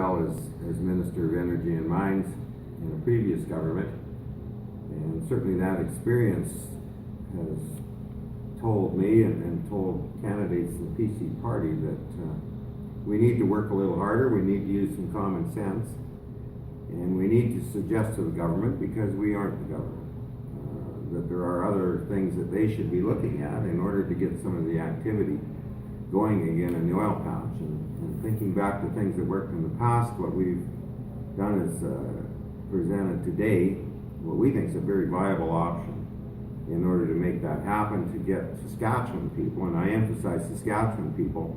well as Minister of Energy and Mines in a previous government. And certainly that experience has told me and told candidates in the PC party that we need to work a little harder, we need to use some common sense, and we need to suggest to the government, because we aren't the government, that there are other things that they should be looking at in order to get some of the activity going again in the oil patch. And thinking back to things that worked in the past, what we've done is presented today what we think is a very viable option in order to make that happen, to get Saskatchewan people, and I emphasize Saskatchewan people,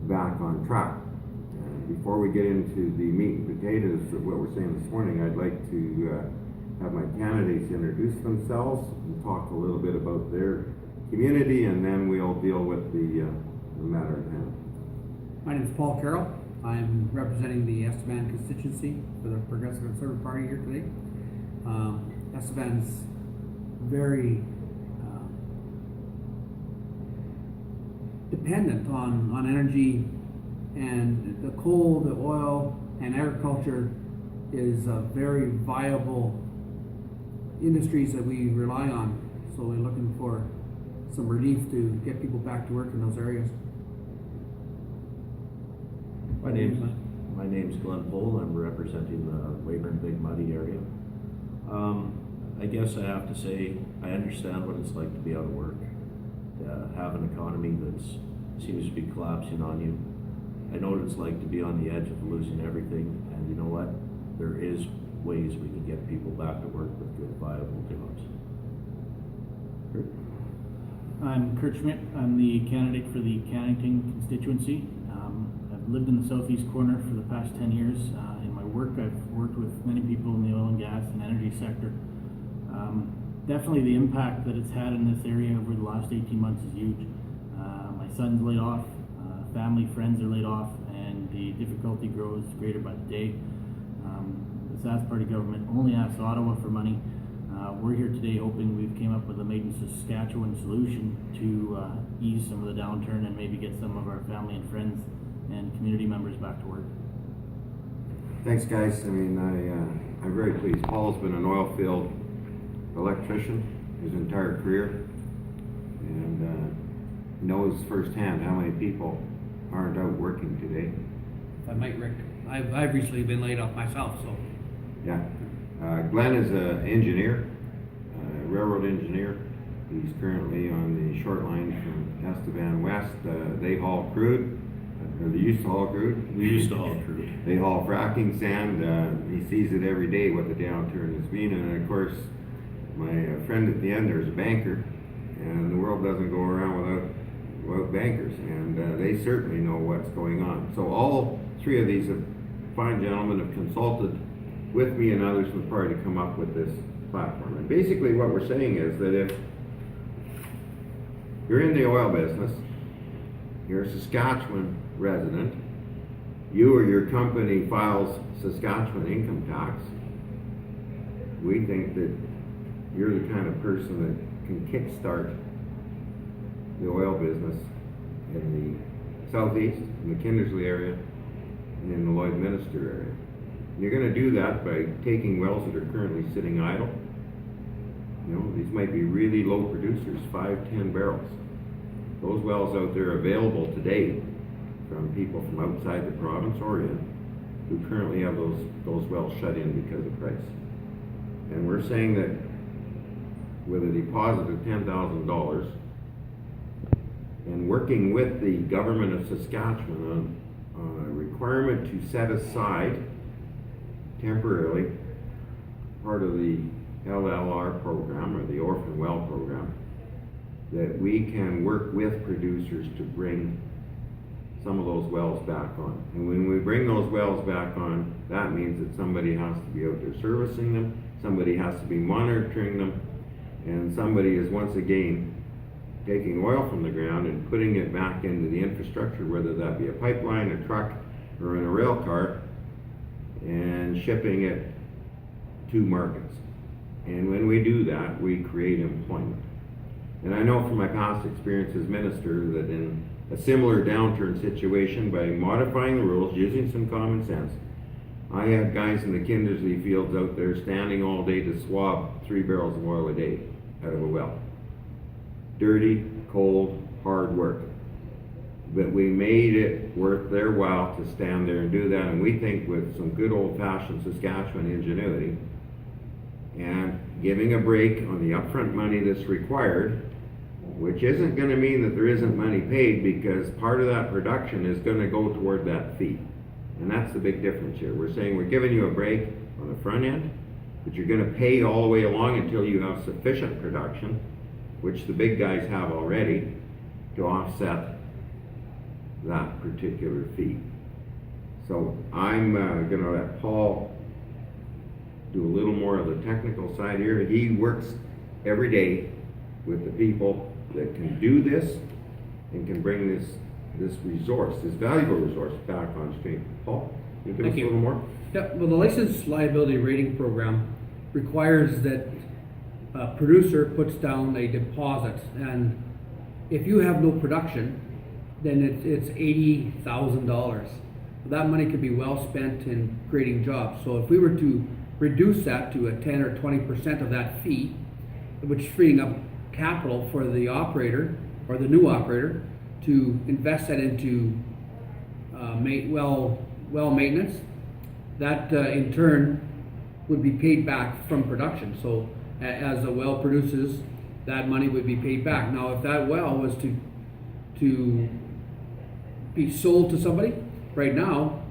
back on track. Before we get into the meat and potatoes of what we're saying this morning, I'd like to have my candidates introduce themselves and talk a little bit about their community, and then we'll deal with the matter at hand. My name is Paul Carroll. I'm representing the Estevan constituency for the Progressive Conservative Party here today. Estevan's very dependent on energy, and the coal, the oil, and agriculture is very viable industries that we rely on. So we're looking for some relief to get people back to work in those areas. My name's Glenn Pohl. I'm representing the Weyburn Big Muddy area. I guess I have to say I understand what it's like to be out of work, to have an economy that seems to be collapsing on you. I know what it's like to be on the edge of losing everything, and you know what? There is ways we can get people back to work with good, viable jobs. Kurt? I'm Kurt Schmidt. I'm the candidate for the Cannington constituency. I've lived in the southeast corner for the past 10 years. In my work, I've worked with many people in the oil and gas and energy sector. Definitely the impact that it's had in this area over the last 18 months is huge. My son's laid off, family, friends are laid off, and the difficulty grows greater by the day. The Sask Party government only asks Ottawa for money. We're here today hoping we've came up with a made in Saskatchewan solution to ease some of the downturn and maybe get some of our family and friends and community members back to work. Thanks, guys. I mean, I'm very pleased. Paul's been an oil field electrician his entire career, and knows firsthand how many people aren't out working today. If I might, Rick, I've recently been laid off myself, so. Yeah. Glenn is an engineer, a railroad engineer. He's currently on the short line from Estevan West. They haul crude, or they used to haul crude. We used to haul crude. They haul fracking sand. He sees it every day what the downturn has been, and of course, my friend at the end there is a banker, and the world doesn't go around without bankers, and they certainly know what's going on. So all three of these fine gentlemen have consulted with me and others from the party to come up with this platform. And basically what we're saying is that if you're in the oil business, you're a Saskatchewan resident, you or your company files Saskatchewan income tax, we think that you're the kind of person that can kickstart the oil business in the southeast, in the Kindersley area, and in the Lloydminster area. You're going to do that by taking wells that are currently sitting idle. You know, these might be really low producers, 5-10 barrels. Those wells out there available today from people from outside the province or in, who currently have those wells shut in because of price. And we're saying that with a deposit of $10,000 and working with the government of Saskatchewan on a requirement to set aside temporarily part of the LLR program, or the Orphan Well program, that we can work with producers to bring some of those wells back on. And when we bring those wells back on, that means that somebody has to be out there servicing them, somebody has to be monitoring them, and somebody is once again taking oil from the ground and putting it back into the infrastructure, whether that be a pipeline, a truck, or in a rail car, and shipping it to markets. And when we do that, we create employment. And I know from my past experience as minister that in a similar downturn situation, by modifying the rules, using some common sense, I had guys in the Kindersley fields out there standing all day to swab 3 barrels of oil a day out of a well. Dirty, cold, hard work. But we made it worth their while to stand there and do that, and we think with some good old-fashioned Saskatchewan ingenuity and giving a break on the upfront money that's required, which isn't going to mean that there isn't money paid, because part of that production is going to go toward that fee. And that's the big difference here. We're saying we're giving you a break on the front end, but you're going to pay all the way along until you have sufficient production, which the big guys have already, to offset that particular fee. So I'm going to let Paul do a little more of the technical side here. He works every day with the people that can do this and can bring this resource, this valuable resource, back on stream. Paul, can you give us a little more? Yep, well, the License Liability Rating Program requires that a producer puts down a deposit, and if you have no production, then it's $80,000. That money could be well spent in creating jobs. So if we were to reduce that to a 10 or 20% of that fee, which is freeing up capital for the operator or the new operator to invest that into well maintenance, that in turn would be paid back from production. So as a well produces, that money would be paid back. Now, if that well was to be sold to somebody, right now,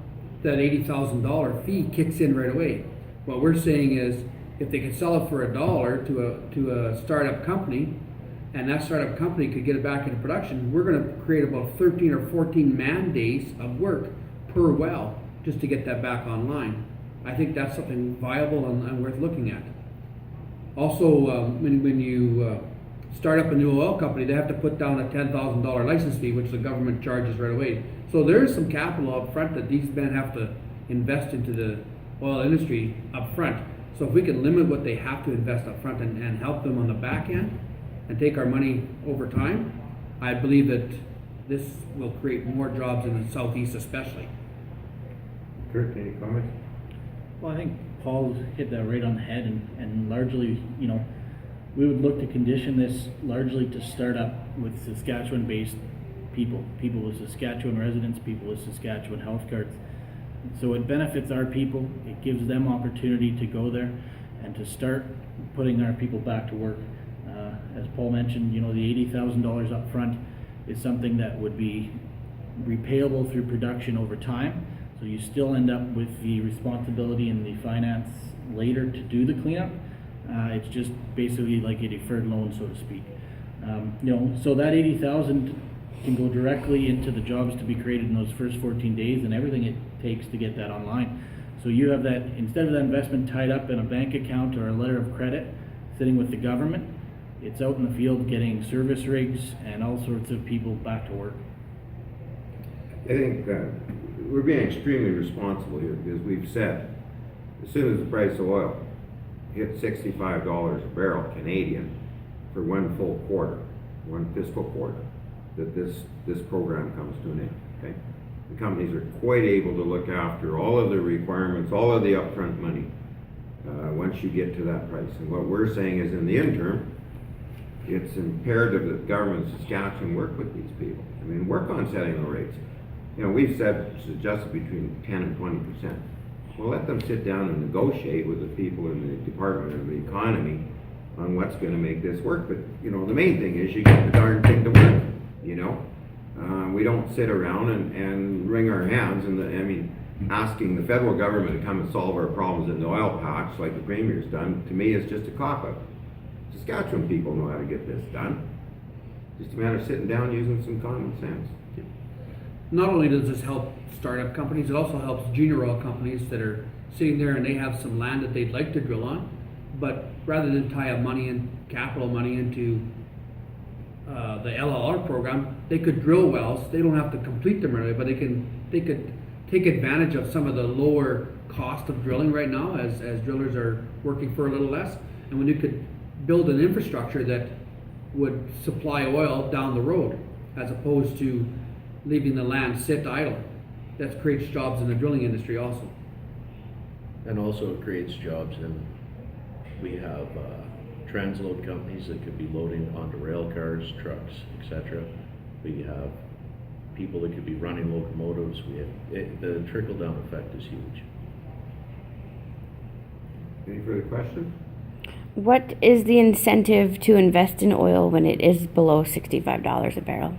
that $80,000 fee kicks in right away. What we're saying is, if they could sell it for $1 to a startup company, and that startup company could get it back into production, we're going to create about 13 or 14 man days of work per well just to get that back online. I think that's something viable and worth looking at. Also, when you start up a new oil company, they have to put down a $10,000 license fee, which the government charges right away. So there is some capital up front that these men have to invest into the oil industry up front. So if we can limit what they have to invest up front and help them on the back end and take our money over time, I believe that this will create more jobs in the southeast especially. Kurt, any comments? Well, I think Paul hit that right on the head, and largely, we would look to condition this largely to start up with Saskatchewan-based people with Saskatchewan residents, people with Saskatchewan health cards. So it benefits our people, it gives them opportunity to go there and to start putting our people back to work. As Paul mentioned, the $80,000 up front is something that would be repayable through production over time. So you still end up with the responsibility and the finance later to do the cleanup. It's just basically like a deferred loan, so to speak. So that $80,000 can go directly into the jobs to be created in those first 14 days and everything it takes to get that online. So you have that, instead of that investment tied up in a bank account or a letter of credit sitting with the government, it's out in the field getting service rigs and all sorts of people back to work. I think we're being extremely responsible here, because we've said as soon as the price of oil hit $65 a barrel Canadian for one full quarter, one fiscal quarter, that this program comes to an end. Okay, the companies are quite able to look after all of the requirements, all of the upfront money once you get to that price. And what we're saying is, in the interim, it's imperative that the government of Saskatchewan work with these people. I mean, work on setting the rates. We've said suggested between 10 and 20%. Well, let them sit down and negotiate with the people in the Department of the Economy on what's going to make this work. But, the main thing is you get the darn thing to work, We don't sit around and wring our hands asking the federal government to come and solve our problems in the oil patch like the Premier's done, to me, is just a cop-out. Saskatchewan people know how to get this done. Just a matter of sitting down using some common sense. Not only does this help startup companies, it also helps junior oil companies that are sitting there and they have some land that they'd like to drill on, but rather than tie up capital money into the LLR program, they could drill wells. They don't have to complete them right away, but they could take advantage of some of the lower cost of drilling right now, as drillers are working for a little less. And when you could build an infrastructure that would supply oil down the road, as opposed to leaving the land sit idle, that creates jobs in the drilling industry also. And also it creates jobs, and we have transload companies that could be loading onto rail cars, trucks, etc. We have people that could be running locomotives. The trickle-down effect is huge. Any further questions? What is the incentive to invest in oil when it is below $65 a barrel?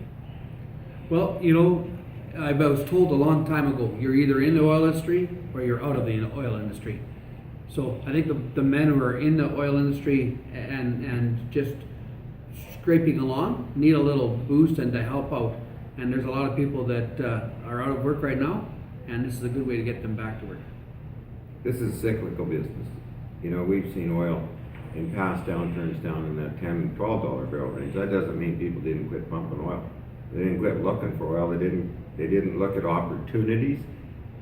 Well, you know, I was told a long time ago, you're either in the oil industry or you're out of the oil industry. So I think the men who are in the oil industry and just scraping along need a little boost and to help out. And there's a lot of people that are out of work right now, and this is a good way to get them back to work. This is cyclical business. You know, we've seen oil in past downturns down in that $10, $12 barrel range. That doesn't mean people didn't quit pumping oil. They didn't quit looking for oil. They didn't look at opportunities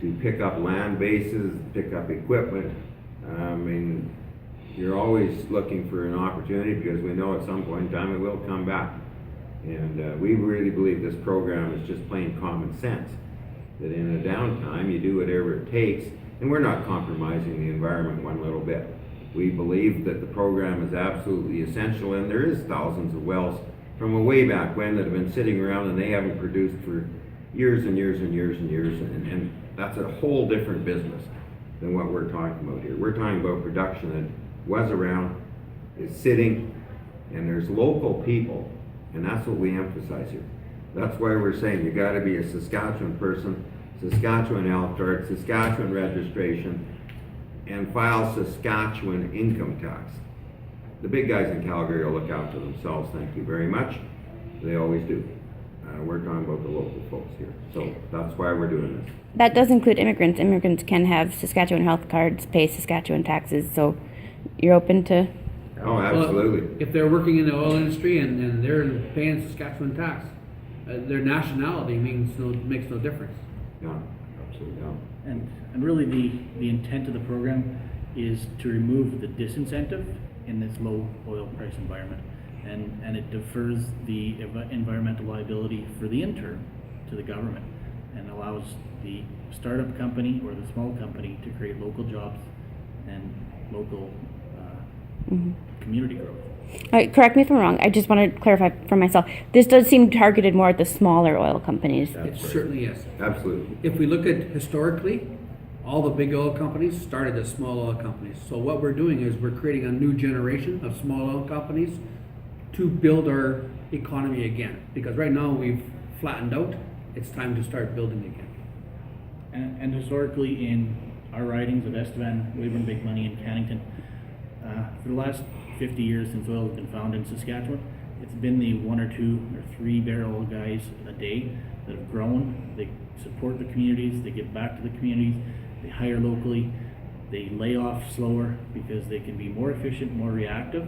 to pick up land bases, pick up equipment. I mean, you're always looking for an opportunity because we know at some point in time it will come back. And we really believe this program is just plain common sense. That in a downtime, you do whatever it takes, and we're not compromising the environment one little bit. We believe that the program is absolutely essential, and there is thousands of wells from a way back when that have been sitting around and they haven't produced for years and years and years and years, and that's a whole different business than what we're talking about here. We're talking about production that was around, is sitting, and there's local people, and that's what we emphasize here. That's why we're saying you gotta be a Saskatchewan person, Saskatchewan health card, Saskatchewan registration, and file Saskatchewan income tax. The big guys in Calgary will look after themselves, thank you very much. They always do. We're talking about the local folks here. So that's why we're doing this. That does include immigrants. Immigrants can have Saskatchewan health cards, pay Saskatchewan taxes, so you're open to... Oh, absolutely. Well, if they're working in the oil industry and they're paying Saskatchewan tax, their nationality makes no difference. Yeah, absolutely. Yeah. And really the intent of the program is to remove the disincentive in this low oil price environment. And it defers the environmental liability for the intern to the government and allows the startup company or the small company to create local jobs and local community growth. All right, correct me if I'm wrong. I just want to clarify for myself. This does seem targeted more at the smaller oil companies. It certainly is. Absolutely. If we look at historically, all the big oil companies started as small oil companies. So what we're doing is we're creating a new generation of small oil companies to build our economy again. Because right now we've flattened out. It's time to start building again. And historically in our ridings of Estevan, Weyburn, Big Money, and Cannington, for the last 50 years since oil has been found in Saskatchewan, it's been the 1 or 2 or 3 barrel guys a day that have grown. They support the communities, they give back to the communities, they hire locally, they lay off slower because they can be more efficient, more reactive,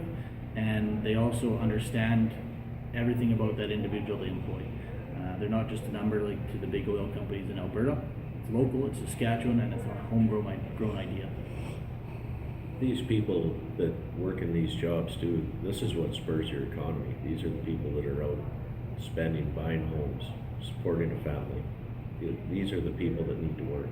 and they also understand everything about that individual they employ. They're not just a number like to the big oil companies in Alberta. It's local, it's Saskatchewan, and it's a homegrown idea. These people that work in these jobs too, this is what spurs your economy. These are the people that are out spending, buying homes, supporting a family. These are the people that need to work.